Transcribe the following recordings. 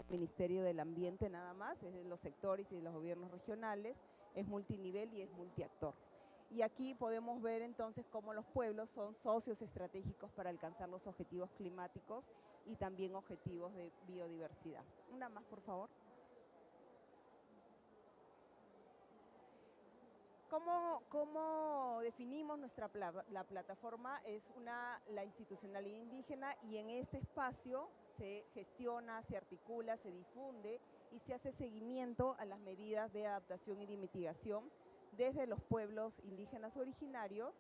el Ministerio del Ambiente nada más, es de los sectores y de los gobiernos regionales, es multinivel y es multiactor. Y aquí podemos ver entonces cómo los pueblos son socios estratégicos para alcanzar los objetivos climáticos y también objetivos de biodiversidad. Una más, por favor. ¿Cómo definimos la plataforma? Es la institucionalidad indígena y en este espacio se gestiona, se articula, se difunde y se hace seguimiento a las medidas de adaptación y de mitigación desde los pueblos indígenas originarios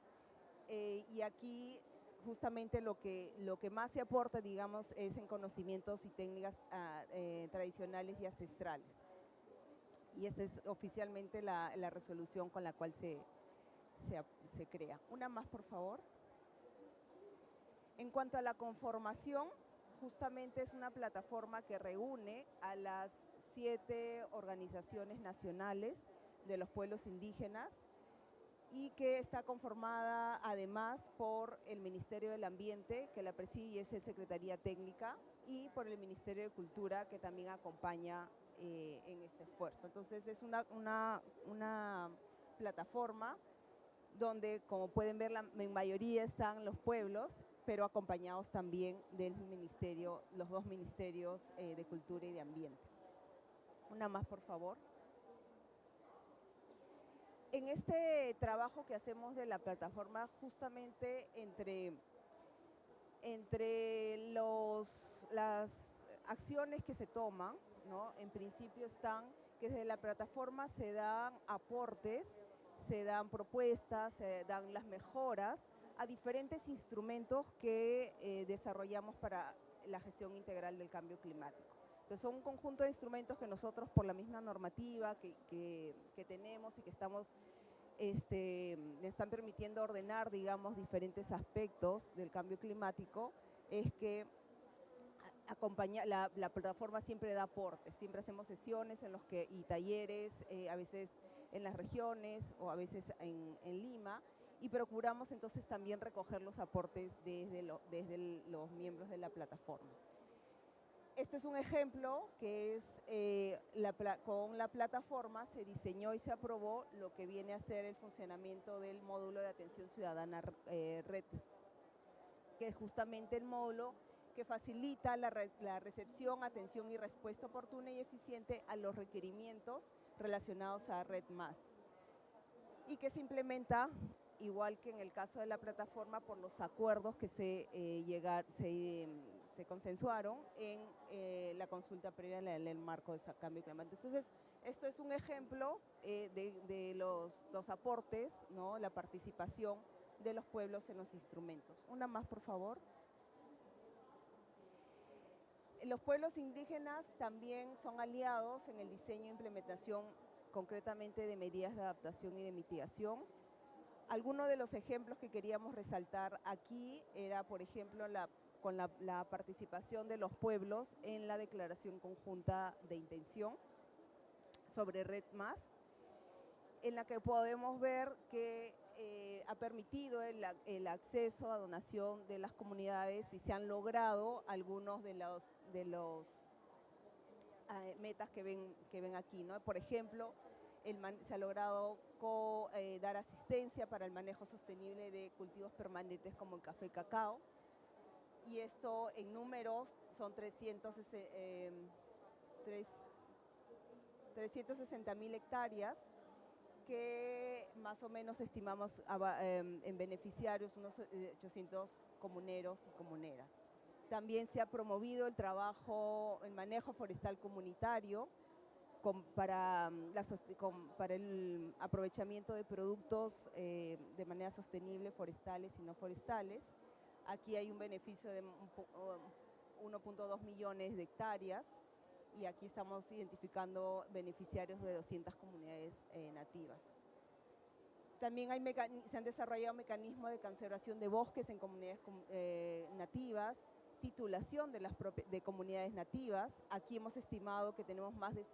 y aquí justamente lo que más se aporta, digamos, es en conocimientos y técnicas tradicionales y ancestrales. Y esa es oficialmente la resolución con la cual se crea. Una más, por favor. En cuanto a la conformación, justamente es una plataforma que reúne a las 7 organizaciones nacionales de los pueblos indígenas y que está conformada además por el Ministerio del Ambiente, que la preside y es la Secretaría Técnica, y por el Ministerio de Cultura, que también acompaña en este esfuerzo. Entonces es una plataforma donde, como pueden ver, en mayoría están los pueblos, pero acompañados también del ministerio, los 2 ministerios de Cultura y de Ambiente. Una más, por favor. En este trabajo que hacemos de la plataforma, justamente entre las acciones que se toman, ¿no? En principio están que desde la plataforma se dan aportes, se dan propuestas, se dan las mejoras a diferentes instrumentos que desarrollamos para la gestión integral del cambio climático. Entonces son un conjunto de instrumentos que nosotros, por la misma normativa que tenemos y que estamos están permitiendo ordenar, digamos, diferentes aspectos del cambio climático, es que la plataforma siempre da aportes, siempre hacemos sesiones y talleres, a veces en las regiones o a veces en Lima, y procuramos entonces también recoger los aportes desde los miembros de la plataforma. Este es un ejemplo que es, con la plataforma se diseñó y se aprobó lo que viene a ser el funcionamiento del módulo de atención ciudadana RED, que es justamente el módulo que facilita la recepción, atención y respuesta oportuna y eficiente a los requerimientos relacionados a RED+, y que se implementa, igual que en el caso de la plataforma, por los acuerdos que se consensuaron en la consulta previa en el marco de cambio climático. Entonces, esto es un ejemplo de los aportes, ¿no? La participación de los pueblos en los instrumentos. Una más, por favor. Los pueblos indígenas también son aliados en el diseño e implementación concretamente de medidas de adaptación y de mitigación. Algunos de los ejemplos que queríamos resaltar aquí era, por ejemplo, con la participación de los pueblos en la declaración conjunta de intención sobre RED+, en la que podemos ver que ha permitido el acceso a donación de las comunidades y se han logrado algunos de los metas que ven aquí, ¿no? Por ejemplo, se ha logrado dar asistencia para el manejo sostenible de cultivos permanentes como el café y cacao, y esto en números son 360.000 hectáreas, que más o menos estimamos en beneficiarios unos 800 comuneros y comuneras. También se ha promovido el manejo forestal comunitario para el aprovechamiento de productos de manera sostenible, forestales y no forestales. Aquí hay un beneficio de 1.2 millones de hectáreas y aquí estamos identificando beneficiarios de 200 comunidades nativas. También se han desarrollado mecanismos de conservación de bosques en comunidades nativas, titulación de comunidades nativas. Aquí hemos estimado que tenemos más de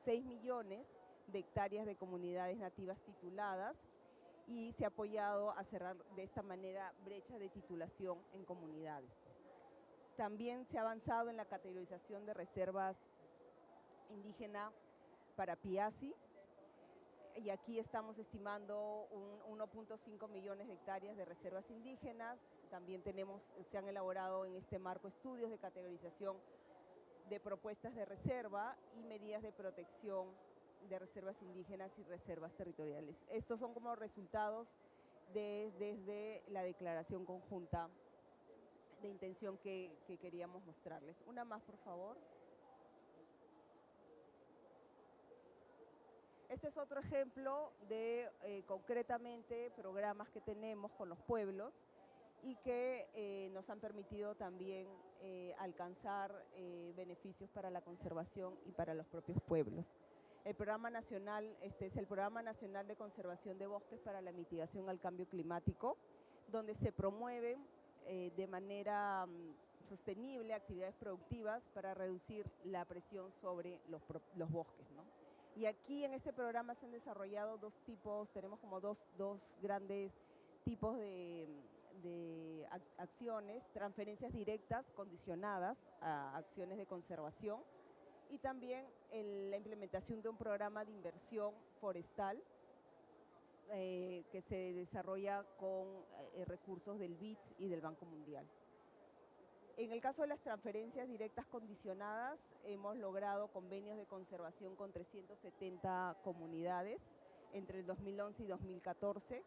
6 millones de hectáreas de comunidades nativas tituladas y se ha apoyado a cerrar de esta manera brechas de titulación en comunidades. También se ha avanzado en la categorización de reservas indígena Parapiasi, y aquí estamos estimando 1.5 millones de hectáreas de reservas indígenas. También se han elaborado en este marco estudios de categorización de propuestas de reserva y medidas de protección de reservas indígenas y reservas territoriales. Estos son como resultados desde la declaración conjunta de intención que queríamos mostrarles. Una más, por favor. Este es otro ejemplo de concretamente programas que tenemos con los pueblos y que nos han permitido también alcanzar beneficios para la conservación y para los propios pueblos. El programa nacional, este es el Programa Nacional de Conservación de Bosques para la Mitigación al Cambio Climático, donde se promueven de manera sostenible actividades productivas para reducir la presión sobre los bosques, ¿no? Y aquí en este programa se han desarrollado tenemos como dos grandes tipos de acciones: transferencias directas condicionadas a acciones de conservación, y también la implementación de un programa de inversión forestal que se desarrolla con recursos del BID y del Banco Mundial. En el caso de las transferencias directas condicionadas, hemos logrado convenios de conservación con 370 comunidades entre el 2011 y 2014.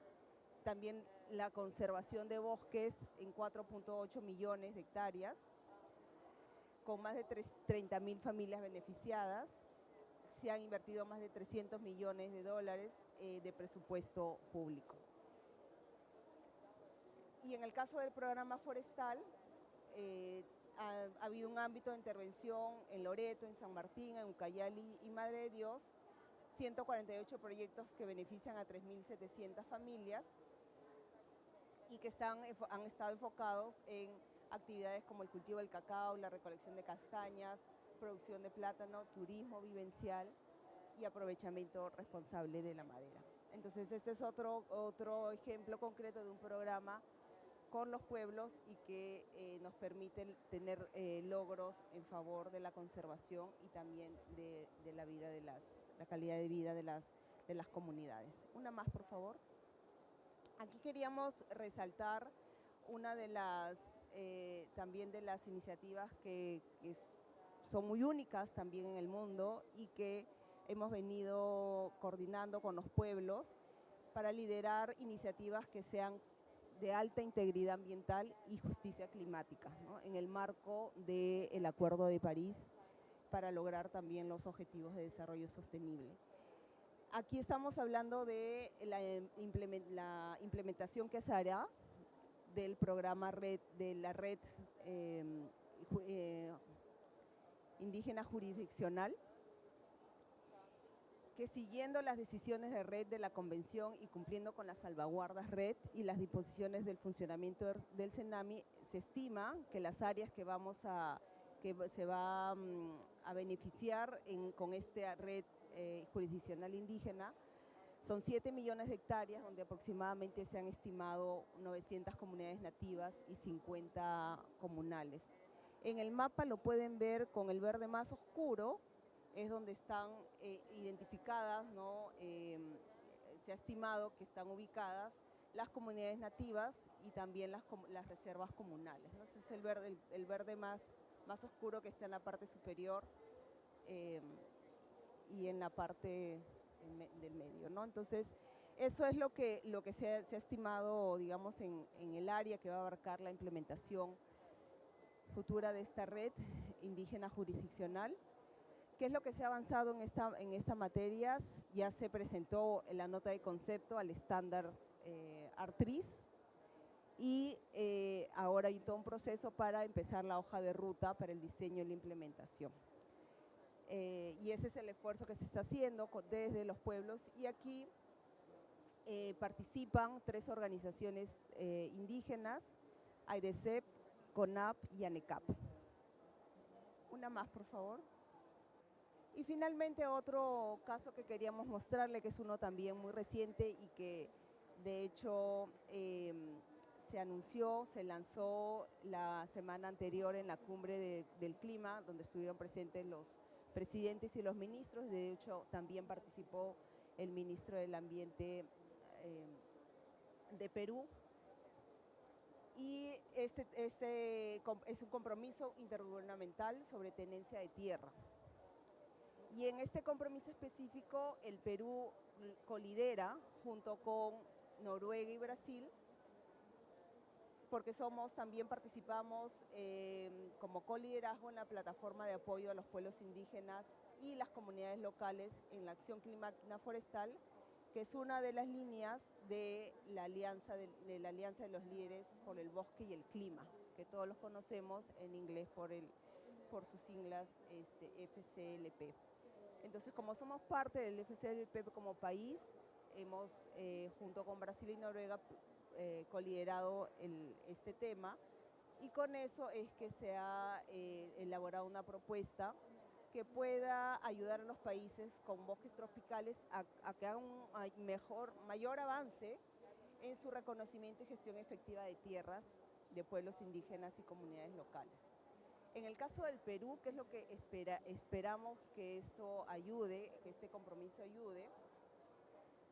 También la conservación de bosques en 4.8 millones de hectáreas, con más de 30.000 familias beneficiadas. Se han invertido más de 300 millones de dólares de presupuesto público. Y en el caso del programa forestal, ha habido un ámbito de intervención en Loreto, en San Martín, en Ucayali y Madre de Dios, 148 proyectos que benefician a 3.700 familias y que han estado enfocados en actividades como el cultivo del cacao, la recolección de castañas, producción de plátano, turismo vivencial y aprovechamiento responsable de la madera. Entonces, este es otro ejemplo concreto de un programa con los pueblos y que nos permiten tener logros en favor de la conservación y también de la vida la calidad de vida de las comunidades. Una más, por favor. Aquí queríamos resaltar una de también de las iniciativas que son muy únicas también en el mundo y que hemos venido coordinando con los pueblos para liderar iniciativas que sean de alta integridad ambiental y justicia climática, ¿no?, en el marco del Acuerdo de París, para lograr también los objetivos de desarrollo sostenible. Aquí estamos hablando de la implementación que se hará del programa de la red indígena jurisdiccional, que siguiendo las decisiones de red de la Convención y cumpliendo con las salvaguardas red y las disposiciones del funcionamiento del CENAMI, se estima que las áreas que se va a beneficiar con esta red jurisdiccional indígena son 7 millones de hectáreas, donde aproximadamente se han estimado 900 comunidades nativas y 50 comunales. En el mapa lo pueden ver con el verde más oscuro, es donde están identificadas, ¿no? Se ha estimado que están ubicadas las comunidades nativas y también las reservas comunales, ¿no? Ese es el verde más oscuro, que está en la parte superior y en la parte del medio, ¿no? Entonces, eso es lo que se ha estimado, digamos, en el área que va a abarcar la implementación futura de esta red indígena jurisdiccional. ¿Qué es lo que se ha avanzado en esta materia? Ya se presentó la nota de concepto al estándar ARTRIS y ahora hay todo un proceso para empezar la hoja de ruta para el diseño y la implementación. Y ese es el esfuerzo que se está haciendo desde los pueblos, y aquí participan 3 organizaciones indígenas: AIDESEP, CONAP y ANECAP. Una más, por favor. Y finalmente otro caso que queríamos mostrarle, que es uno también muy reciente y que de hecho se lanzó la semana anterior en la cumbre del clima, donde estuvieron presentes los presidentes y los ministros. De hecho, también participó el ministro del Ambiente de Perú. Y este es un compromiso intergubernamental sobre tenencia de tierra. Y en este compromiso específico, el Perú colidera junto con Noruega y Brasil, porque también participamos como coliderazgo en la plataforma de apoyo a los pueblos indígenas y las comunidades locales en la acción climática forestal, que es una de las líneas de la alianza de los líderes por el bosque y el clima, que todos los conocemos en inglés por sus siglas FCLP. Entonces, como somos parte del FCLP como país, hemos, junto con Brasil y Noruega, coliderado este tema, y con eso es que se ha elaborado una propuesta que pueda ayudar a los países con bosques tropicales a que hagan un mayor avance en su reconocimiento y gestión efectiva de tierras de pueblos indígenas y comunidades locales. En el caso del Perú, ¿qué es lo que esperamos que esto ayude, que este compromiso ayude?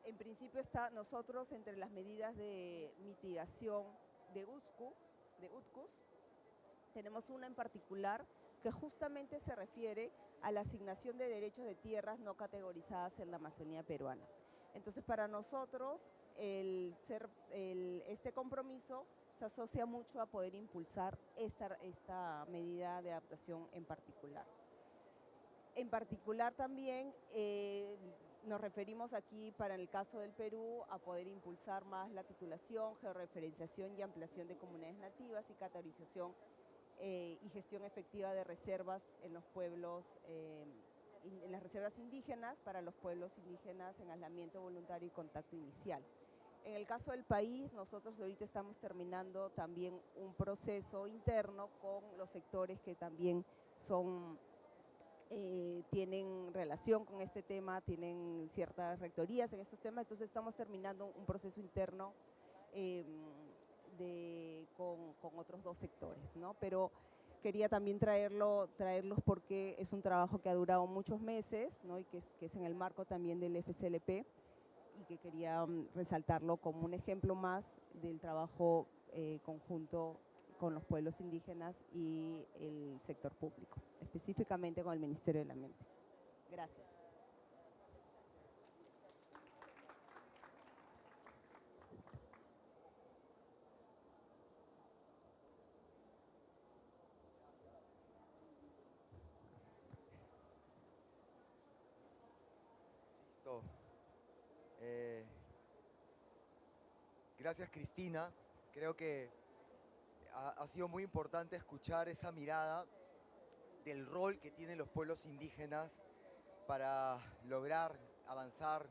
En principio nosotros entre las medidas de mitigación de UTCUS, tenemos una en particular que justamente se refiere a la asignación de derechos de tierras no categorizadas en la Amazonía peruana. Entonces, para nosotros, este compromiso se asocia mucho a poder impulsar esta medida de adaptación en particular. En particular también nos referimos aquí, para el caso del Perú, a poder impulsar más la titulación, georreferenciación y ampliación de comunidades nativas y categorización y gestión efectiva de reservas en los pueblos, en las reservas indígenas para los pueblos indígenas en aislamiento voluntario y contacto inicial. En el caso del país, nosotros ahorita estamos terminando también un proceso interno con los sectores que también tienen relación con este tema, tienen ciertas rectorías en estos temas, entonces estamos terminando un proceso interno con otros dos sectores, ¿no? Pero quería también traerlos porque es un trabajo que ha durado muchos meses, ¿no? Y que es en el marco también del FCLP, y que quería resaltarlo como un ejemplo más del trabajo conjunto con los pueblos indígenas y el sector público, específicamente con el Ministerio del Ambiente. Gracias. Listo. Gracias, Cristina. Creo que ha sido muy importante escuchar esa mirada del rol que tienen los pueblos indígenas para lograr avanzar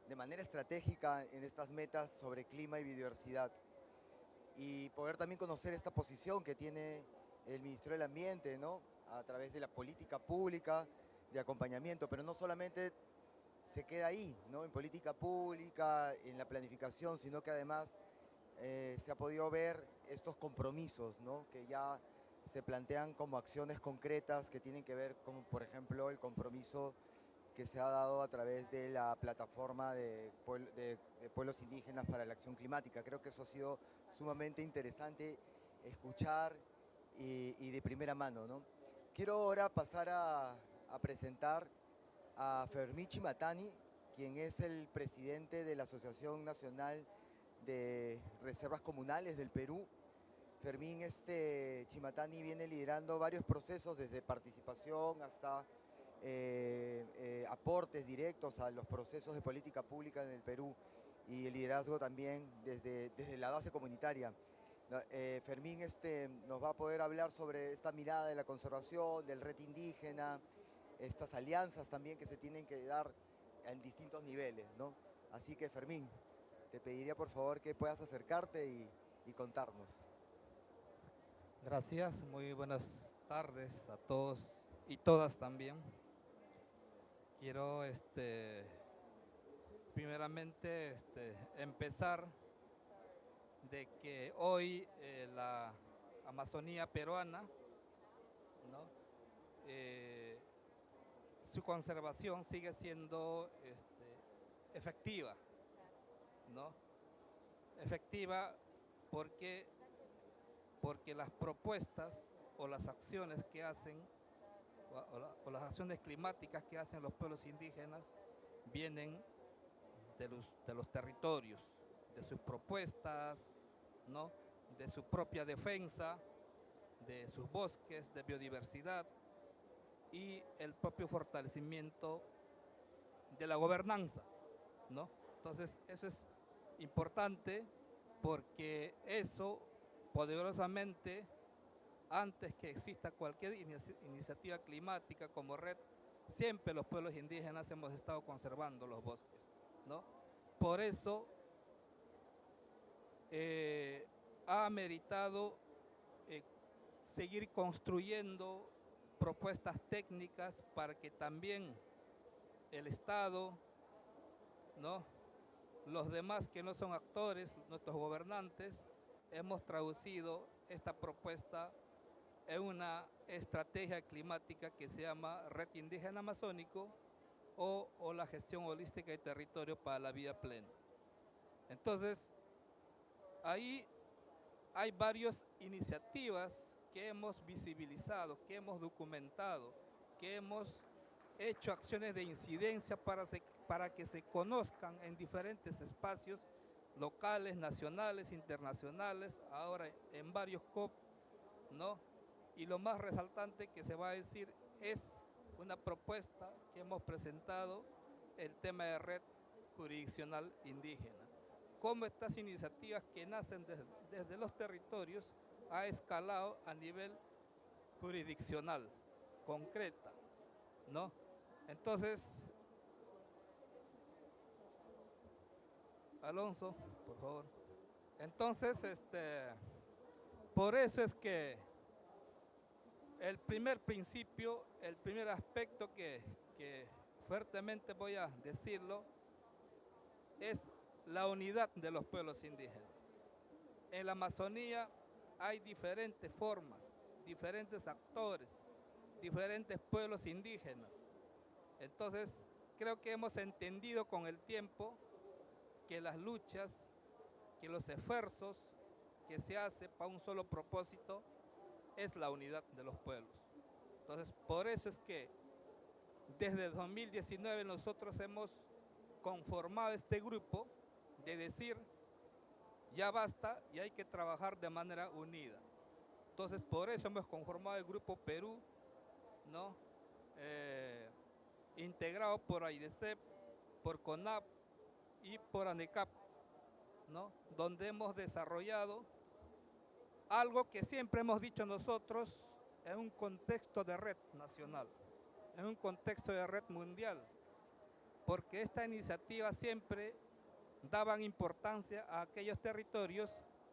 de manera estratégica en estas metas sobre clima y biodiversidad. Y poder también conocer esta posición que tiene el Ministerio del Ambiente, ¿no? A través de la política pública de acompañamiento, pero no solamente se queda ahí, ¿no? En política pública, en la planificación, sino que además se ha podido ver estos compromisos, ¿no? Que ya se plantean como acciones concretas que tienen que ver con, por ejemplo, el compromiso que se ha dado a través de la plataforma de pueblos indígenas para la acción climática. Creo que eso ha sido sumamente interesante escuchar y de primera mano, ¿no? Quiero ahora pasar a presentar a Fermín Chimatani, quien es el presidente de la Asociación Nacional de Reservas Comunales del Perú. Fermín Chimatani viene liderando varios procesos, desde participación hasta aportes directos a los procesos de política pública en el Perú, y el liderazgo también desde la base comunitaria. Fermín nos va a poder hablar sobre esta mirada de la conservación, del reto indígena, estas alianzas también que se tienen que dar en distintos niveles, ¿no? Así que, Fermín, te pediría por favor que puedas acercarte y contarnos. Gracias, muy buenas tardes a todos y todas también. Quiero primeramente empezar de que hoy la Amazonía peruana, ¿no? su conservación sigue siendo efectiva, ¿no? Efectiva porque las propuestas o las acciones que hacen, o las acciones climáticas que hacen los pueblos indígenas vienen de los territorios, de sus propuestas, ¿no? De su propia defensa, de sus bosques, de biodiversidad y el propio fortalecimiento de la gobernanza, ¿no? Entonces, eso es importante porque eso poderosamente, antes que exista cualquier iniciativa climática como red, siempre los pueblos indígenas hemos estado conservando los bosques, ¿no? Por eso ha meritado seguir construyendo propuestas técnicas para que también el Estado, ¿no? Los demás que no son actores, nuestros gobernantes, hemos traducido esta propuesta en una estrategia climática que se llama Red Indígena Amazónico o la gestión holística de territorio para la vida plena. Entonces, ahí hay varias iniciativas que hemos visibilizado, que hemos documentado, que hemos hecho acciones de incidencia para que se conozcan en diferentes espacios locales, nacionales, internacionales, ahora en varios COP, ¿no? Y lo más resaltante que se va a decir es una propuesta que hemos presentado, el tema de red jurisdiccional indígena. Cómo estas iniciativas que nacen desde los territorios ha escalado a nivel jurisdiccional, concreta, ¿no? Entonces, Alonso, por favor. Entonces, por eso es que el primer principio, el primer aspecto que fuertemente voy a decirlo, es la unidad de los pueblos indígenas. En la Amazonía hay diferentes formas, diferentes actores, diferentes pueblos indígenas. Entonces, creo que hemos entendido con el tiempo que las luchas, que los esfuerzos que se hacen para un solo propósito es la unidad de los pueblos. Entonces, por eso es que desde 2019 nosotros hemos conformado este grupo de decir, ya basta y hay que trabajar de manera unida. Entonces, por eso hemos conformado el Grupo Perú, ¿no? Integrado por AIDESEP, por CONAP y por ANECAP, ¿no? Donde hemos desarrollado algo que siempre hemos dicho nosotros en un contexto de red nacional, en un contexto de red mundial, porque esta iniciativa siempre daban importancia a aquellos territorios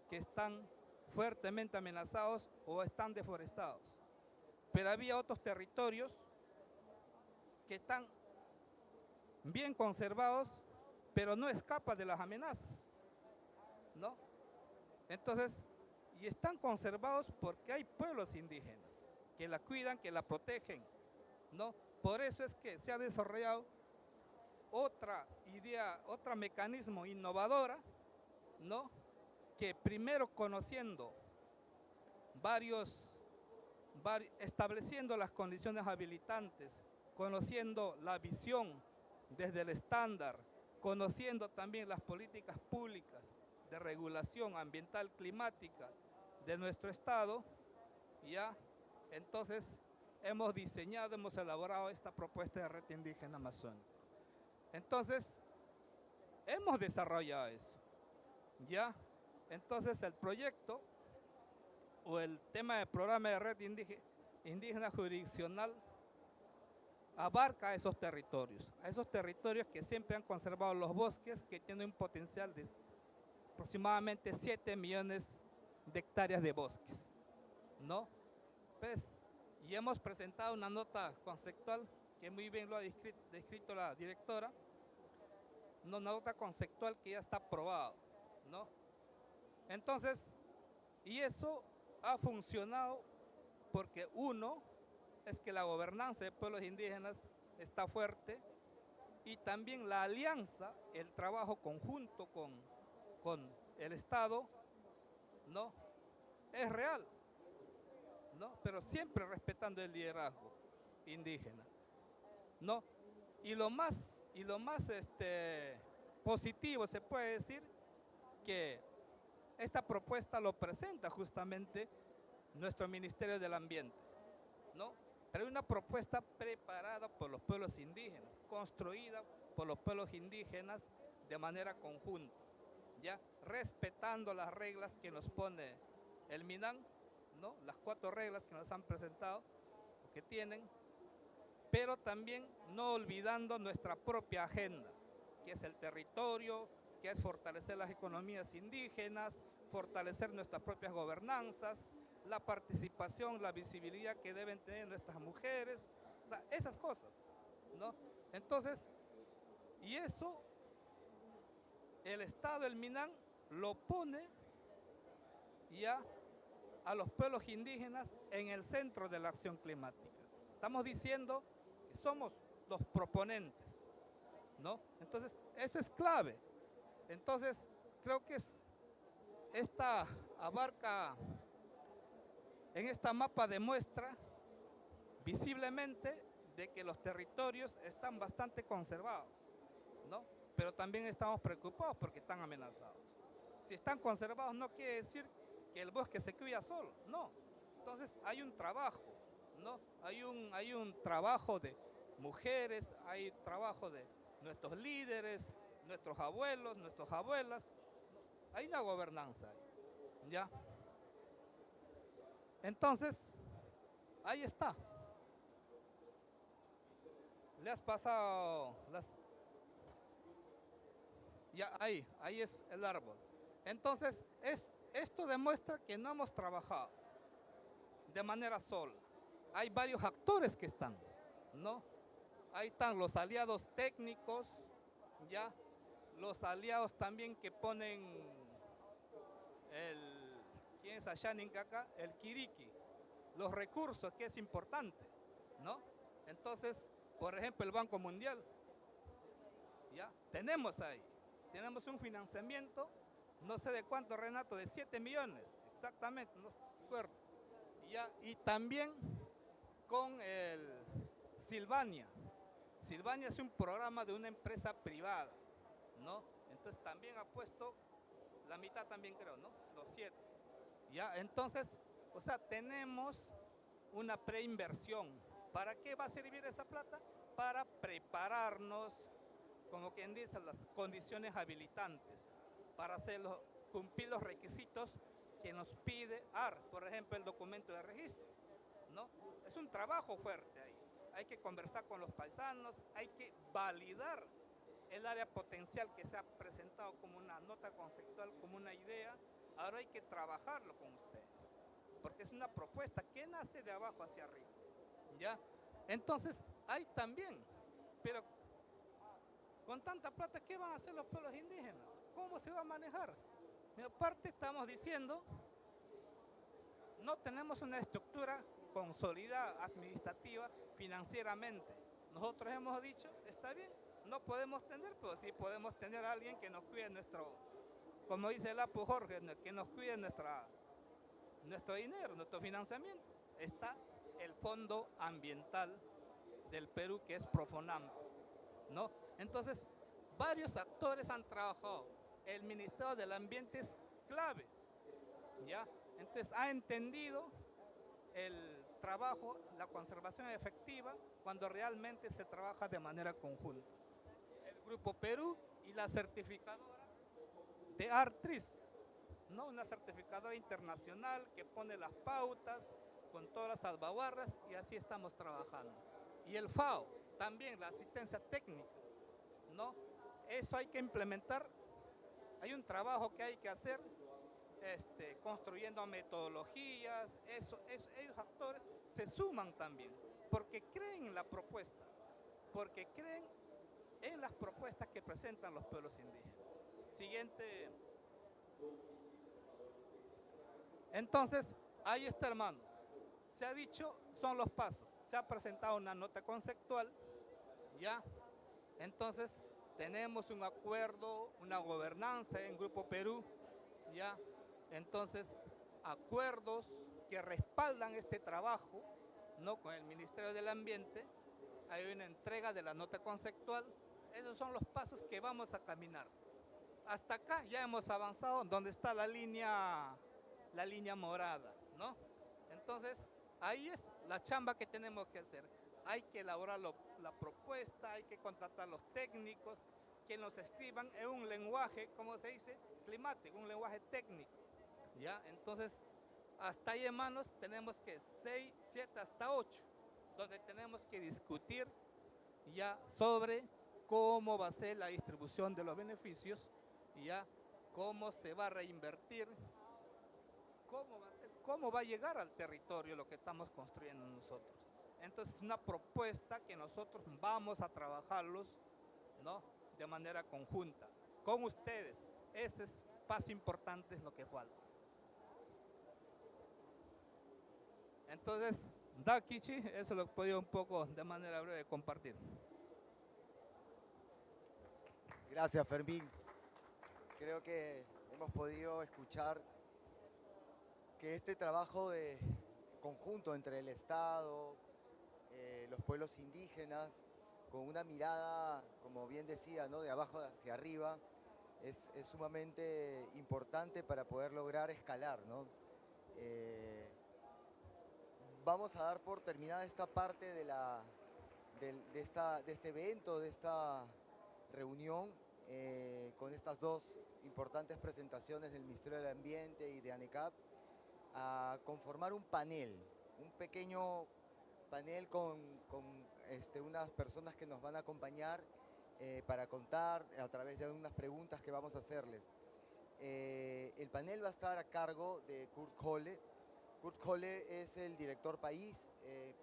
que están fuertemente amenazados o están deforestados. Pero había otros territorios que están bien conservados, pero no escapan de las amenazas, ¿no? Entonces, y están conservados porque hay pueblos indígenas que la cuidan, que la protegen, ¿no? Por eso es que se ha desarrollado otra idea, otro mecanismo innovadora, ¿no? Que primero conociendo estableciendo las condiciones habilitantes, conociendo la visión desde el estándar, conociendo también las políticas públicas de regulación ambiental climática de nuestro estado, ya, entonces hemos diseñado, hemos elaborado esta propuesta de red indígena amazónica. Entonces, hemos desarrollado eso, ya. Entonces, el proyecto o el tema del programa de red indígena jurisdiccional abarca a esos territorios que siempre han conservado los bosques, que tienen un potencial de aproximadamente 7 millones de hectáreas de bosques, ¿no? Pues, y hemos presentado una nota conceptual que muy bien lo ha descrito la directora, una nota conceptual que ya está aprobada, ¿no? Entonces, y eso ha funcionado porque uno es que la gobernanza de pueblos indígenas está fuerte, y también la alianza, el trabajo conjunto con el Estado, ¿no? Es real, ¿no? Pero siempre respetando el liderazgo indígena, ¿no? Y lo más positivo se puede decir que esta propuesta lo presenta justamente nuestro Ministerio del Ambiente, ¿no? Pero es una propuesta preparada por los pueblos indígenas, construida por los pueblos indígenas de manera conjunta, ya respetando las reglas que nos pone el MINAN, ¿no? Las 4 reglas que nos han presentado, que tienen, pero también no olvidando nuestra propia agenda, que es el territorio, que es fortalecer las economías indígenas, fortalecer nuestras propias gobernanzas, la participación, la visibilidad que deben tener nuestras mujeres, o sea, esas cosas, ¿no? Entonces, y eso, el Estado, el MINAN, lo pone ya a los pueblos indígenas en el centro de la acción climática. Estamos diciendo que somos los proponentes, ¿no? Entonces, eso es clave. Entonces, creo que esta abarca, en esta mapa demuestra visiblemente de que los territorios están bastante conservados, ¿no? Pero también estamos preocupados porque están amenazados. Si están conservados no quiere decir que el bosque se cuida solo, no. Entonces hay un trabajo, ¿no? Hay un trabajo de mujeres, hay trabajo de nuestros líderes, nuestros abuelos, nuestras abuelas. Hay una gobernanza ahí, ¿ya? Entonces, ahí está. Le has pasado ya ahí es el árbol. Entonces, esto demuestra que no hemos trabajado de manera sola. Hay varios actores que están, ¿no? Ahí están los aliados técnicos, ya, los aliados también que ponen ¿quién es allá en Caca? El Quiriqui, los recursos, que es importante, ¿no? Entonces, por ejemplo, el Banco Mundial, ya, tenemos un financiamiento, no sé de cuánto, Renato, de 7 millones, exactamente, no recuerdo, ya, y también con el Silvania. Silvania es un programa de una empresa privada, ¿no? Entonces también ha puesto la mitad también, creo, ¿no? Los 7. Ya, entonces, o sea, tenemos una preinversión. ¿Para qué va a servir esa plata? Para prepararnos, como quien dice, las condiciones habilitantes, para cumplir los requisitos que nos pide AR, por ejemplo, el documento de registro, ¿no? Es un trabajo fuerte ahí. Hay que conversar con los paisanos, hay que validar el área potencial que se ha presentado como una nota conceptual, como una idea. Ahora hay que trabajarlo con ustedes, porque es una propuesta que nace de abajo hacia arriba, ¿ya? Entonces, hay también, pero con tanta plata, ¿qué van a hacer los pueblos indígenas? ¿Cómo se va a manejar? Y aparte estamos diciendo, no tenemos una estructura consolidada administrativa financieramente. Nosotros hemos dicho, está bien, no podemos tener, pero sí podemos tener a alguien que nos cuide como dice el Apu Jorge, que nos cuide nuestro dinero, nuestro financiamiento. Está el Fondo Ambiental del Perú, que es Profonam, ¿no? Entonces, varios actores han trabajado. El Ministerio del Ambiente es clave, ¿ya? Entonces, ha entendido el trabajo, la conservación efectiva, cuando realmente se trabaja de manera conjunta. El Grupo Perú y la certificadora de Artris, ¿no? Una certificadora internacional que pone las pautas con todas las salvaguardas, y así estamos trabajando. Y el FAO, también la asistencia técnica, ¿no? Eso hay que implementar. Hay un trabajo que hay que hacer, construyendo metodologías. Ellos actores se suman también, porque creen en la propuesta, porque creen en las propuestas que presentan los pueblos indígenas. Siguiente. Entonces, ahí está, hermano. Se ha dicho, son los pasos. Se ha presentado una nota conceptual, ¿ya? Entonces, tenemos un acuerdo, una gobernanza en Grupo Perú, ¿ya? Entonces, acuerdos que respaldan este trabajo, ¿no? Con el Ministerio del Ambiente, hay una entrega de la nota conceptual. Esos son los pasos que vamos a caminar. Hasta acá ya hemos avanzado, donde está la línea morada, ¿no? Entonces, ahí es la chamba que tenemos que hacer. Hay que elaborar la propuesta, hay que contratar los técnicos, que nos escriban en un lenguaje, como se dice, climático, un lenguaje técnico, ¿ya? Entonces, hasta ahí, hermanos, tenemos que 6, 7, hasta 8, donde tenemos que discutir ya sobre cómo va a ser la distribución de los beneficios, ya cómo se va a reinvertir, cómo va a llegar al territorio lo que estamos construyendo nosotros. Entonces, es una propuesta que nosotros vamos a trabajarlos, ¿no? De manera conjunta, con ustedes. Ese es paso importante, es lo que falta. Entonces, Dakichi, eso lo he podido un poco de manera breve compartir. Gracias, Fermín. Creo que hemos podido escuchar que este trabajo de conjunto entre el Estado, los pueblos indígenas, con una mirada, como bien decía, ¿no? De abajo hacia arriba, es sumamente importante para poder lograr escalar, ¿no? Vamos a dar por terminada esta parte de este evento, de esta reunión, con estas dos importantes presentaciones del Ministerio del Ambiente y de ANECAP, a conformar un panel, un pequeño panel con unas personas que nos van a acompañar para contar a través de algunas preguntas que vamos a hacerles. El panel va a estar a cargo de Kurt Holle. Kurt Holle es el director país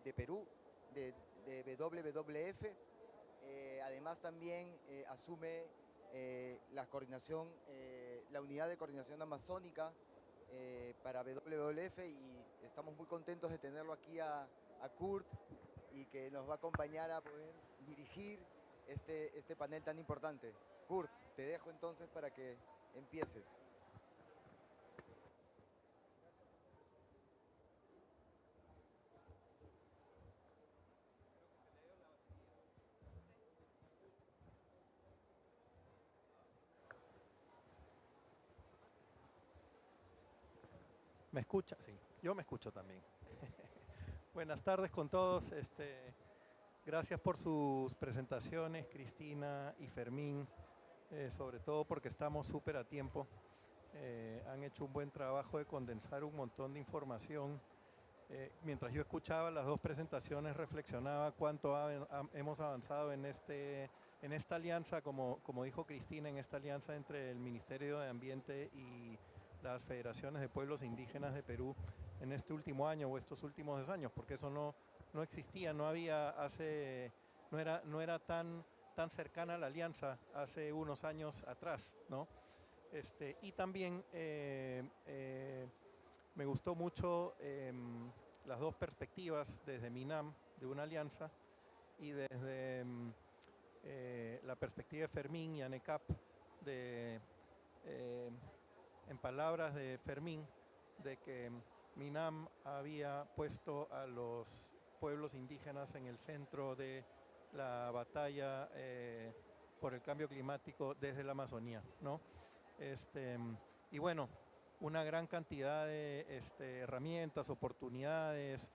de Perú, de WWF. Además también asume la coordinación, la unidad de coordinación amazónica para WWF, y estamos muy contentos de tenerlo aquí a Kurt, y que nos va a acompañar a poder dirigir este panel tan importante. Kurt, te dejo entonces para que empieces. ¿Me escucha? Sí, yo me escucho también. Buenas tardes con todos. Gracias por sus presentaciones, Cristina y Fermín, sobre todo porque estamos súper a tiempo. Han hecho un buen trabajo de condensar un montón de información. Mientras yo escuchaba las dos presentaciones, reflexionaba cuánto hemos avanzado en esta alianza, como dijo Cristina, en esta alianza entre el Ministerio de Ambiente y las federaciones de pueblos indígenas de Perú en este último año o estos últimos 2 años, porque eso no existía, no era tan cercana la alianza hace unos años atrás, ¿no? Y también me gustó mucho las dos perspectivas desde MINAM de una alianza y desde la perspectiva de Fermín y ANECAP en palabras de Fermín, de que MINAM había puesto a los pueblos indígenas en el centro de la batalla por el cambio climático desde la Amazonía, ¿no? Y bueno, una gran cantidad de herramientas, oportunidades,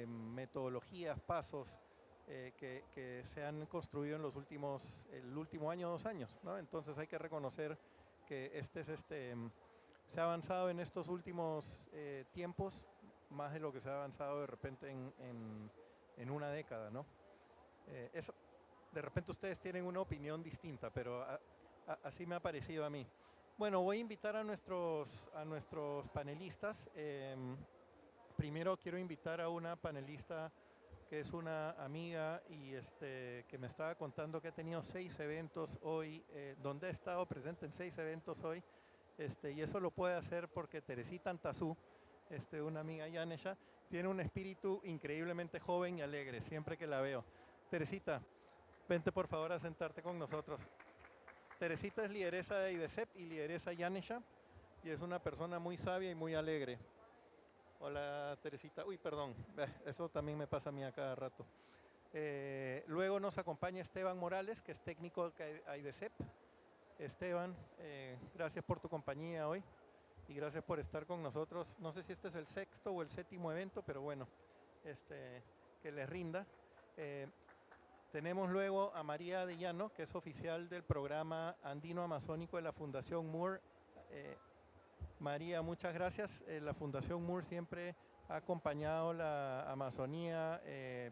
metodologías, pasos que se han construido en el último año, 2 años, ¿no? Entonces hay que reconocer que se ha avanzado en estos últimos tiempos más de lo que se ha avanzado de repente en una década, ¿no? Eso, de repente ustedes tienen una opinión distinta, pero así me ha parecido a mí. Bueno, voy a invitar a nuestros panelistas. Primero quiero invitar a una panelista que es una amiga y que me estaba contando que ha tenido 6 eventos hoy, donde ha estado presente en 6 eventos hoy, y eso lo puede hacer porque Teresita Antazú, una amiga yanesha, tiene un espíritu increíblemente joven y alegre siempre que la veo. Teresita, Vente por favor a sentarte con nosotros. Teresita es lideresa de IDESEP y lideresa Yanesha, y es una persona muy sabia y muy alegre. Hola Teresita, uy perdón, eso también me pasa a mí a cada rato. Luego nos acompaña Esteban Morales, que es técnico de IDESEP. Esteban, gracias por tu compañía hoy y gracias por estar con nosotros. No sé si este es el sexto o el séptimo evento, pero bueno, que les rinda. Tenemos luego a María de Llano, que es oficial del programa Andino Amazónico de la Fundación Moore. María, muchas gracias. La Fundación Moore siempre ha acompañado la Amazonía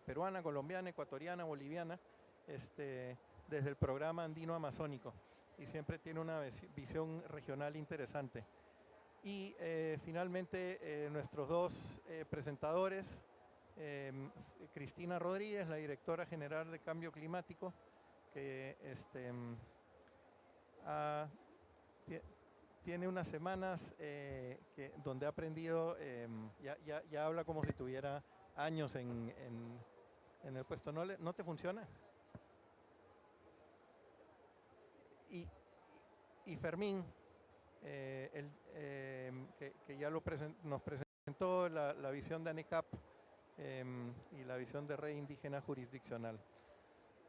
peruana, colombiana, ecuatoriana, boliviana, desde el programa Andino Amazónico, y siempre tiene una visión regional interesante. Y finalmente nuestros dos presentadores, Cristina Rodríguez, la directora general de Cambio Climático, que tiene unas semanas donde ha aprendido, ya habla como si tuviera años en el puesto. ¿No te funciona? Y Fermín, que ya nos presentó la visión de ANECAP y la visión de Red Indígena Jurisdiccional.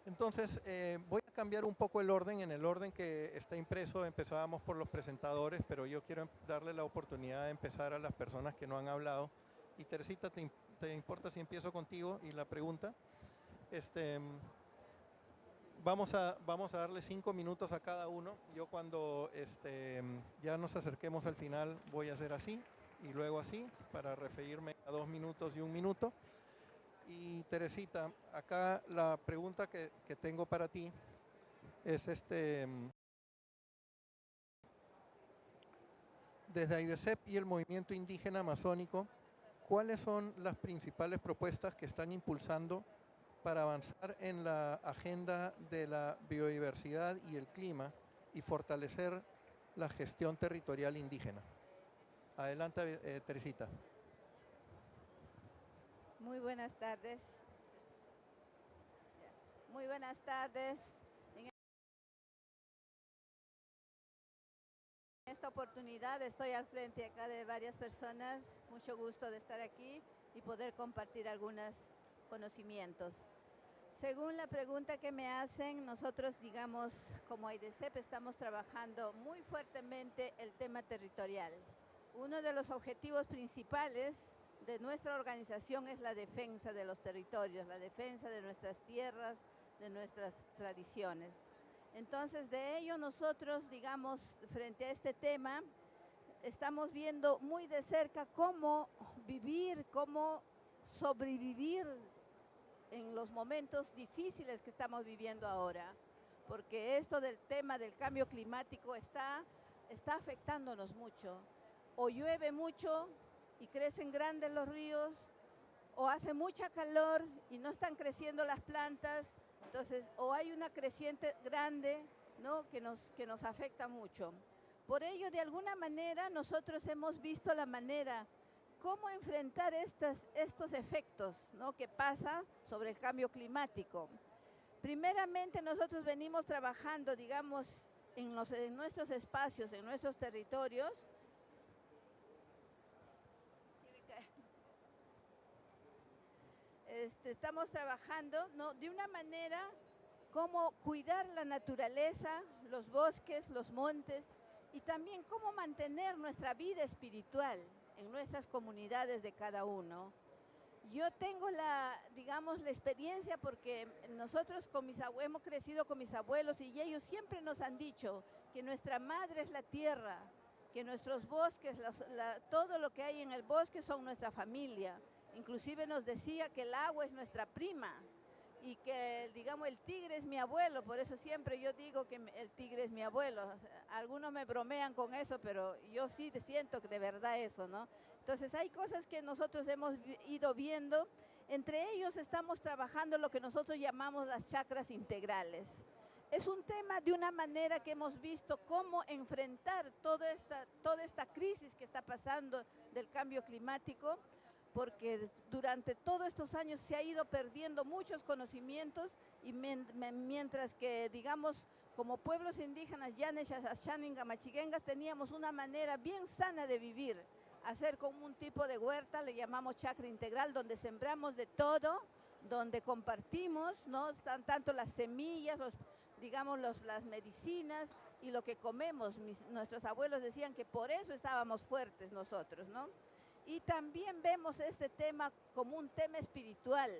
Entonces, voy a cambiar un poco el orden. En el orden que está impreso empezábamos por los presentadores, pero yo quiero darle la oportunidad de empezar a las personas que no han hablado. Y Teresita, ¿te importa si empiezo contigo y la pregunta? Vamos a darle 5 minutos a cada uno. Yo cuando ya nos acerquemos al final voy a hacer así y luego así para referirme a 2 minutos y 1 minuto. Y Teresita, acá la pregunta que tengo para ti es desde IDESEP y el movimiento indígena amazónico, ¿cuáles son las principales propuestas que están impulsando para avanzar en la agenda de la biodiversidad y el clima y fortalecer la gestión territorial indígena? Adelante, Teresita. Muy buenas tardes. Muy buenas tardes. En esta oportunidad estoy al frente acá de varias personas. Mucho gusto de estar aquí y poder compartir algunos conocimientos. Según la pregunta que me hacen, nosotros, digamos, como IDESEP, estamos trabajando muy fuertemente el tema territorial. Uno de los objetivos principales de nuestra organización es la defensa de los territorios, la defensa de nuestras tierras, de nuestras tradiciones. Entonces, de ello nosotros, digamos, frente a este tema, estamos viendo muy de cerca cómo vivir, cómo sobrevivir en los momentos difíciles que estamos viviendo ahora, porque esto del tema del cambio climático está afectándonos mucho. O llueve mucho y crecen grandes los ríos, o hace mucha calor y no están creciendo las plantas, entonces, o hay una creciente grande, ¿no?, que nos afecta mucho. Por ello, de alguna manera, nosotros hemos visto la manera cómo enfrentar estos efectos, ¿no?, que pasa sobre el cambio climático. Primeramente, nosotros venimos trabajando, digamos, en nuestros espacios, en nuestros territorios. Estamos trabajando, ¿no?, de una manera cómo cuidar la naturaleza, los bosques, los montes, y también cómo mantener nuestra vida espiritual en nuestras comunidades de cada uno. Yo tengo la experiencia porque nosotros hemos crecido con mis abuelos y ellos siempre nos han dicho que nuestra madre es la tierra, que nuestros bosques, todo lo que hay en el bosque son nuestra familia. Inclusive nos decía que el agua es nuestra prima y que, digamos, el tigre es mi abuelo. Por eso siempre yo digo que el tigre es mi abuelo. O sea, algunos me bromean con eso, pero yo sí siento que de verdad eso, ¿no? Entonces hay cosas que nosotros hemos ido viendo. Entre ellos estamos trabajando lo que nosotros llamamos las chacras integrales. Es un tema de una manera que hemos visto cómo enfrentar toda esta crisis que está pasando del cambio climático. porque durante todos estos años se ha ido perdiendo muchos conocimientos y mientras que, digamos, como pueblos indígenas, Yaneshas, Ashaninga, Machiguengas, teníamos una manera bien sana de vivir, hacer como un tipo de huerta, le llamamos chacra integral, donde sembramos de todo, donde compartimos, ¿no? Tanto las semillas, las medicinas y lo que comemos. Nuestros abuelos decían que por eso estábamos fuertes nosotros, ¿no? Y también vemos este tema como un tema espiritual,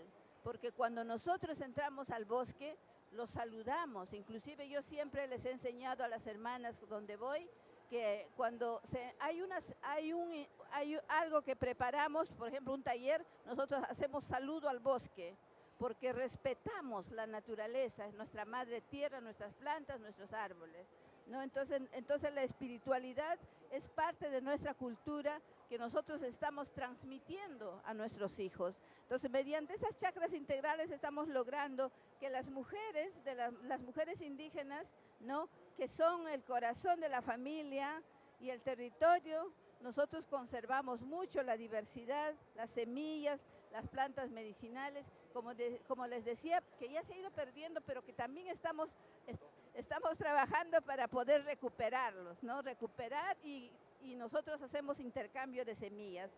porque cuando nosotros entramos al bosque, los saludamos. Inclusive yo siempre les he enseñado a las hermanas donde voy, que cuando hay algo que preparamos, por ejemplo un taller, nosotros hacemos saludo al bosque, porque respetamos la naturaleza, nuestra madre tierra, nuestras plantas, nuestros árboles, ¿no? Entonces la espiritualidad es parte de nuestra cultura que nosotros estamos transmitiendo a nuestros hijos. Entonces, mediante estas chakras integrales estamos logrando que las mujeres, las mujeres indígenas, ¿no?, que son el corazón de la familia y el territorio, nosotros conservamos mucho la diversidad, las semillas, las plantas medicinales, como les decía, que ya se ha ido perdiendo, pero que también estamos trabajando para poder recuperarlos, ¿no? Recuperar y nosotros hacemos intercambio de semillas.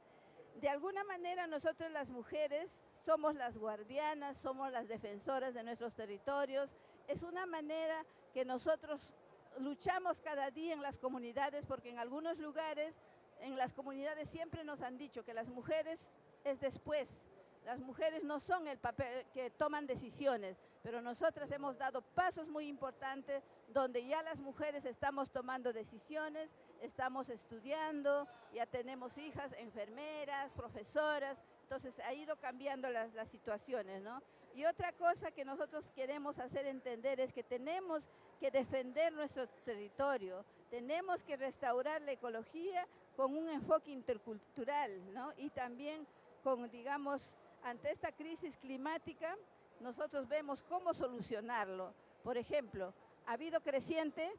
De alguna manera nosotros las mujeres somos las guardianas, somos las defensoras de nuestros territorios. Es una manera que nosotros luchamos cada día en las comunidades, porque en algunos lugares, en las comunidades siempre nos han dicho que las mujeres es después. Las mujeres no son el papel que toman decisiones, pero nosotras hemos dado pasos muy importantes donde ya las mujeres estamos tomando decisiones, estamos estudiando, ya tenemos hijas, enfermeras, profesoras, entonces ha ido cambiando las situaciones, ¿no? Y otra cosa que nosotros queremos hacer entender es que tenemos que defender nuestro territorio, tenemos que restaurar la ecología con un enfoque intercultural, ¿no? Y también con, digamos, ante esta crisis climática, nosotros vemos cómo solucionarlo. Por ejemplo, ha habido creciente,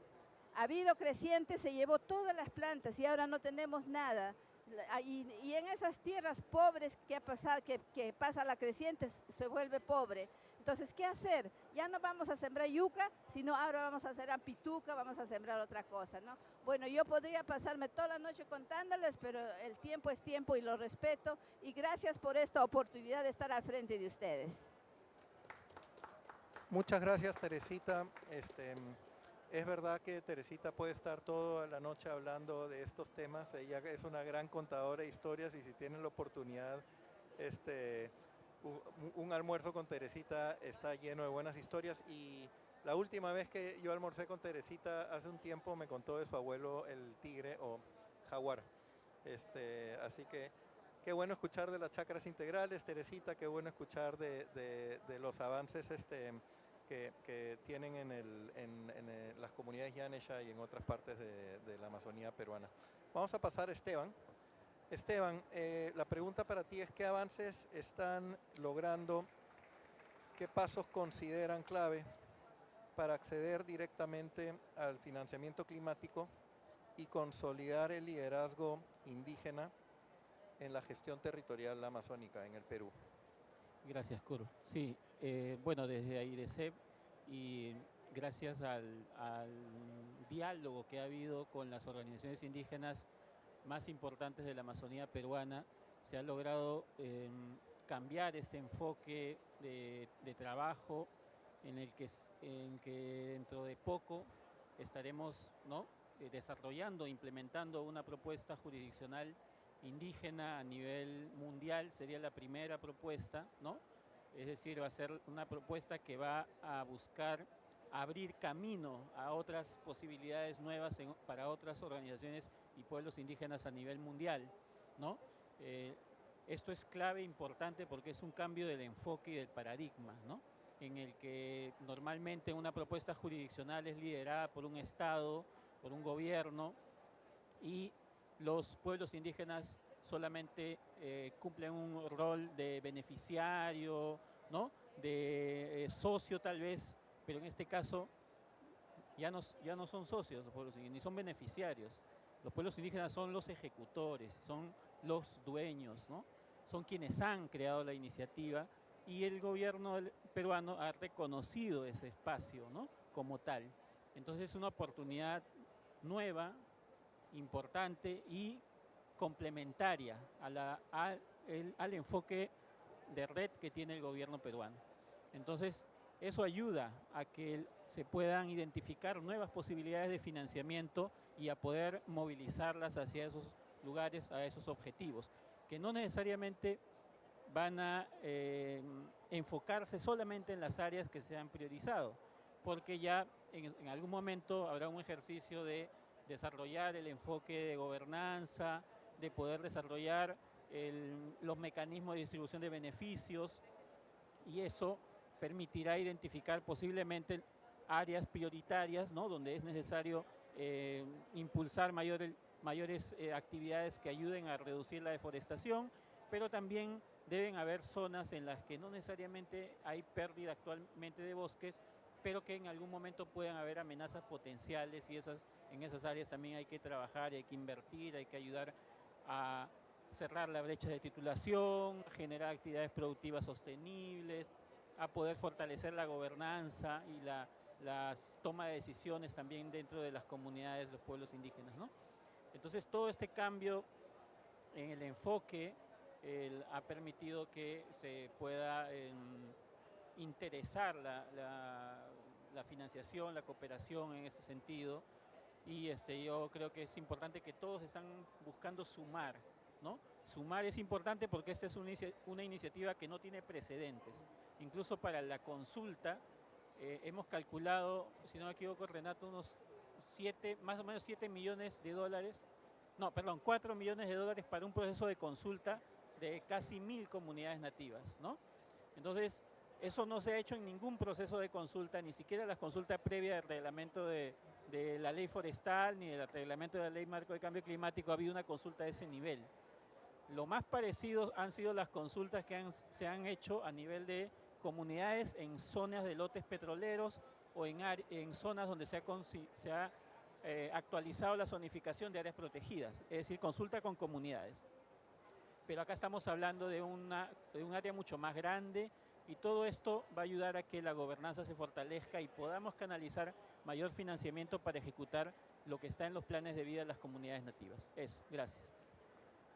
se llevó todas las plantas y ahora no tenemos nada. Y en esas tierras pobres que pasa la creciente, se vuelve pobre. Entonces, ¿qué hacer? Ya no vamos a sembrar yuca, sino ahora vamos a sembrar pituca, vamos a sembrar otra cosa, ¿no? Bueno, yo podría pasarme toda la noche contándoles, pero el tiempo es tiempo y lo respeto. Y gracias por esta oportunidad de estar al frente de ustedes. Muchas gracias, Teresita. Es verdad que Teresita puede estar toda la noche hablando de estos temas. Ella es una gran contadora de historias y si tienen la oportunidad, un almuerzo con Teresita está lleno de buenas historias. Y la última vez que yo almorcé con Teresita hace un tiempo me contó de su abuelo el tigre o jaguar. Así que qué bueno escuchar de las chakras integrales, Teresita, qué bueno escuchar de los avances que tienen en las comunidades Yanesha y en otras partes de la Amazonía peruana. Vamos a pasar a Esteban. Esteban, la pregunta para ti es: ¿qué avances están logrando, qué pasos consideran clave para acceder directamente al financiamiento climático y consolidar el liderazgo indígena en la gestión territorial amazónica en el Perú? Gracias, Coro. Sí, bueno, desde AIDESEP y gracias al diálogo que ha habido con las organizaciones indígenas más importantes de la Amazonía peruana, se ha logrado cambiar este enfoque de trabajo en que dentro de poco estaremos, ¿no?, desarrollando, implementando una propuesta jurisdiccional indígena a nivel mundial. Sería la primera propuesta, ¿no? Es decir, va a ser una propuesta que va a buscar abrir camino a otras posibilidades nuevas para otras organizaciones y pueblos indígenas a nivel mundial, ¿no? Esto es clave, importante, porque es un cambio del enfoque y del paradigma, ¿no?, en el que normalmente una propuesta jurisdiccional es liderada por un Estado, por un gobierno, y los pueblos indígenas solamente cumplen un rol de beneficiario, ¿no?, de socio tal vez, pero en este caso ya no son socios los pueblos indígenas, ni son beneficiarios. Los pueblos indígenas son los ejecutores, son los dueños, ¿no? son quienes han creado la iniciativa y el gobierno peruano ha reconocido ese espacio, ¿no?, como tal. Entonces es una oportunidad nueva, importante y complementaria al enfoque de red que tiene el gobierno peruano. Entonces, eso ayuda a que se puedan identificar nuevas posibilidades de financiamiento y a poder movilizarlas hacia esos lugares, a esos objetivos, que no necesariamente van a enfocarse solamente en las áreas que se han priorizado, porque ya en algún momento habrá un ejercicio de desarrollar el enfoque de gobernanza, de poder desarrollar los mecanismos de distribución de beneficios, y eso permitirá identificar posiblemente áreas prioritarias, ¿no?, donde es necesario impulsar mayores actividades que ayuden a reducir la deforestación, pero también deben haber zonas en las que no necesariamente hay pérdida actualmente de bosques, pero que en algún momento puedan haber amenazas potenciales, y en esas áreas también hay que trabajar, hay que invertir, hay que ayudar a cerrar la brecha de titulación, a generar actividades productivas sostenibles, a poder fortalecer la gobernanza y las tomas de decisiones también dentro de las comunidades de los pueblos indígenas, ¿no? Entonces todo este cambio en el enfoque ha permitido que se pueda interesar la financiación, la cooperación en ese sentido, y yo creo que es importante que todos están buscando sumar, ¿no? Sumar es importante porque esta es una iniciativa que no tiene precedentes. Incluso para la consulta hemos calculado, si no me equivoco, Renato, más o menos 7 millones de dólares, no, perdón, 4 millones de dólares para un proceso de consulta de casi 1000 comunidades nativas, ¿no? Entonces, eso no se ha hecho en ningún proceso de consulta, ni siquiera las consultas previas del reglamento de la ley forestal, ni del reglamento de la ley marco de cambio climático ha habido una consulta de ese nivel. Lo más parecido han sido las consultas que se han hecho a nivel de comunidades en zonas de lotes petroleros o en zonas donde se ha actualizado la zonificación de áreas protegidas, es decir, consulta con comunidades. Pero acá estamos hablando de un área mucho más grande, y todo esto va a ayudar a que la gobernanza se fortalezca y podamos canalizar mayor financiamiento para ejecutar lo que está en los planes de vida de las comunidades nativas. Eso, gracias.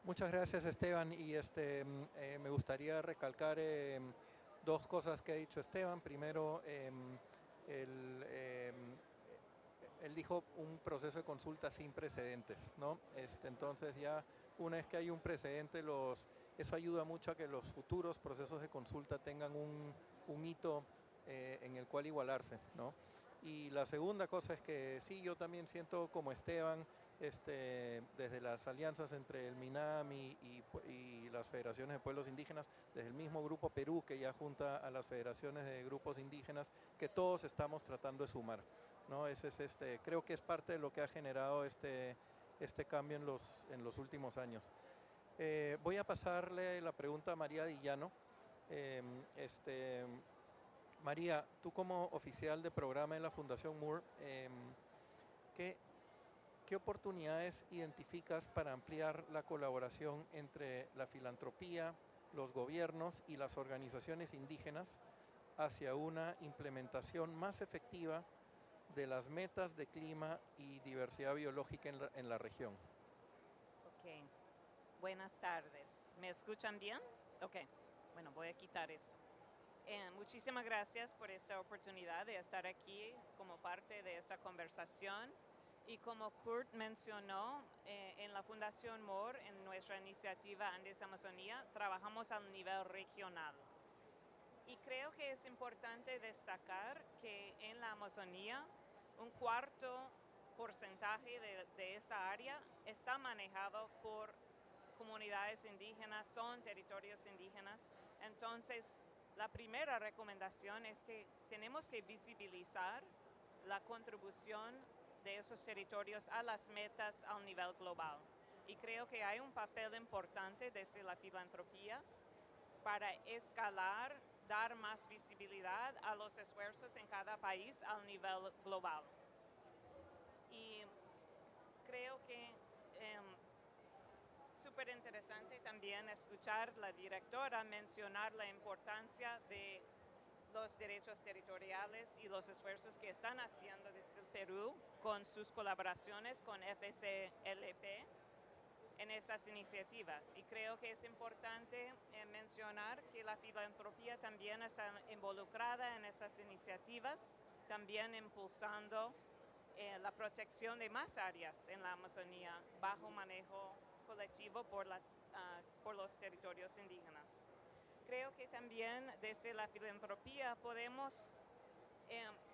Muchas gracias, Esteban, y me gustaría recalcar dos cosas que ha dicho Esteban. Primero, él dijo un proceso de consulta sin precedentes, ¿no? Entonces ya una vez que hay un precedente, eso ayuda mucho a que los futuros procesos de consulta tengan un hito en el cual igualarse, ¿no? Y la segunda cosa es que sí, yo también siento como Esteban, desde las alianzas entre el MINAM y las federaciones de pueblos indígenas, desde el mismo Grupo Perú, que ya junta a las federaciones de grupos indígenas, que todos estamos tratando de sumar, ¿no? Creo que es parte de lo que ha generado este cambio en los últimos años. Voy a pasarle la pregunta a María Dillano. María, tú como oficial de programa en la Fundación Moore, ¿qué oportunidades identificas para ampliar la colaboración entre la filantropía, los gobiernos y las organizaciones indígenas hacia una implementación más efectiva de las metas de clima y diversidad biológica en la región? Ok, buenas tardes. ¿Me escuchan bien? Ok, bueno, voy a quitar esto. Muchísimas gracias por esta oportunidad de estar aquí como parte de esta conversación. Y como Kurt mencionó, en la Fundación Moore, en nuestra iniciativa Andes Amazonía, trabajamos al nivel regional. Y creo que es importante destacar que en la Amazonía, un cuarto porcentaje de esta área está manejado por comunidades indígenas, son territorios indígenas. Entonces, la primera recomendación es que tenemos que visibilizar la contribución de esos territorios a las metas a nivel global. Y creo que hay un papel importante desde la filantropía para escalar, dar más visibilidad a los esfuerzos en cada país a nivel global. Y creo que súper interesante también escuchar la directora mencionar la importancia de los derechos territoriales y los esfuerzos que están haciendo desde el Perú con sus colaboraciones con FCLP en esas iniciativas. Y creo que es importante mencionar que la filantropía también está involucrada en estas iniciativas, también impulsando la protección de más áreas en la Amazonía bajo manejo colectivo por los territorios indígenas. Creo que también desde la filantropía podemos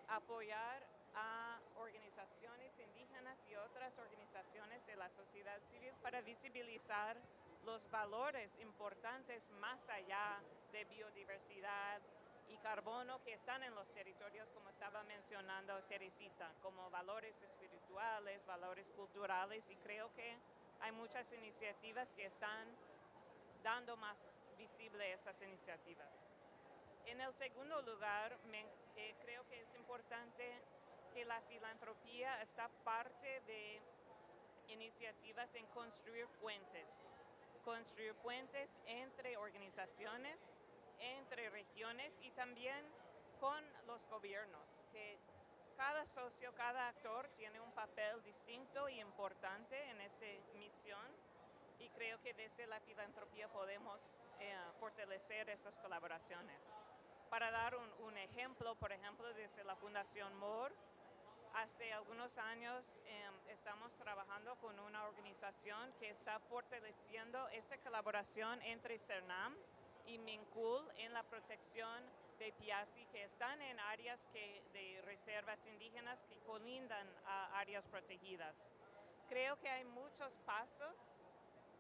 apoyar a organizaciones indígenas y otras organizaciones de la sociedad civil para visibilizar los valores importantes más allá de biodiversidad y carbono que están en los territorios, como estaba mencionando Teresita, como valores espirituales, valores culturales, y creo que hay muchas iniciativas que están dando más visible estas iniciativas. En el segundo lugar, creo que es importante que la filantropía está parte de iniciativas en construir puentes entre organizaciones, entre regiones y también con los gobiernos, que cada socio, cada actor tiene un papel distinto y importante en esta misión, y creo que desde la filantropía podemos fortalecer esas colaboraciones. Para dar un ejemplo, por ejemplo, desde la Fundación MOR, hace algunos años estamos trabajando con una organización que está fortaleciendo esta colaboración entre CERNAM y MINCUL en la protección de Piasi, que están en áreas de reservas indígenas que colindan a áreas protegidas. Creo que hay muchos pasos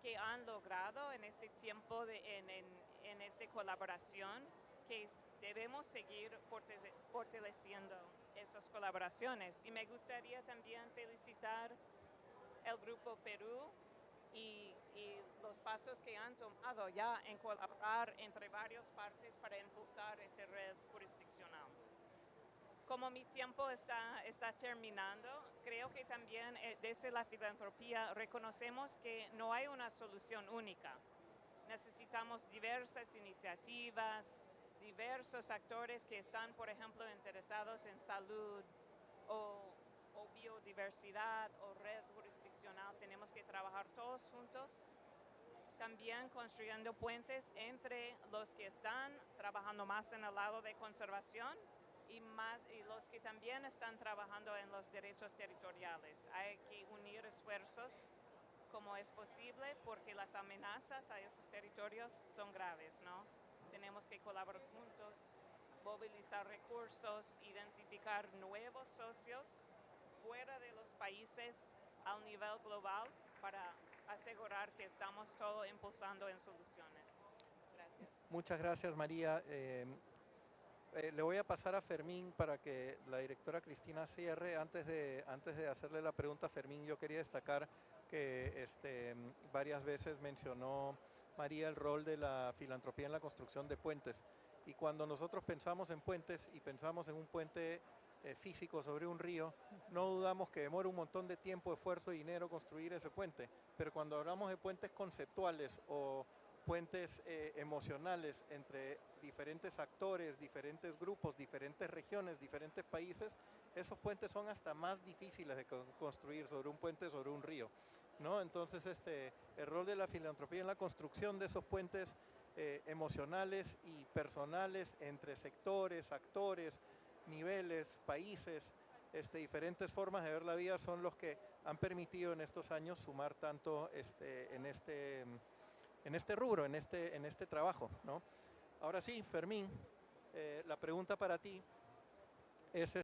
que han logrado en este tiempo en esta colaboración, que debemos seguir fortaleciendo esas colaboraciones. Y me gustaría también felicitar el Grupo Perú y los pasos que han tomado ya en colaborar entre varias partes para impulsar esta red jurisdiccional. Como mi tiempo está terminando, creo que también desde la filantropía reconocemos que no hay una solución única. Necesitamos diversas iniciativas, diversos actores que están, por ejemplo, interesados en salud o biodiversidad o red jurisdiccional. Tenemos que trabajar todos juntos, también construyendo puentes entre los que están trabajando más en el lado de conservación y los que también están trabajando en los derechos territoriales. Hay que unir esfuerzos como es posible, porque las amenazas a esos territorios son graves, ¿no? Tenemos que colaborar juntos, movilizar recursos, identificar nuevos socios fuera de los países al nivel global para asegurar que estamos todos impulsando en soluciones. Gracias. Muchas gracias, María. Le voy a pasar a Fermín para que la directora Cristina cierre. Antes de hacerle la pregunta a Fermín, yo quería destacar que varias veces mencionó María el rol de la filantropía en la construcción de puentes. Y cuando nosotros pensamos en puentes y pensamos en un puente físico sobre un río, no dudamos que demora un montón de tiempo, esfuerzo y dinero construir ese puente. Pero cuando hablamos de puentes conceptuales o puentes emocionales entre diferentes actores, diferentes grupos, diferentes regiones, diferentes países, esos puentes son hasta más difíciles de construir sobre un puente sobre un río, ¿no? Entonces el rol de la filantropía en la construcción de esos puentes emocionales y personales entre sectores, actores, niveles, países, diferentes formas de ver la vida son los que han permitido en estos años sumar tanto en este rubro, en este trabajo, ¿no? Ahora sí, Fermín, la pregunta para ti es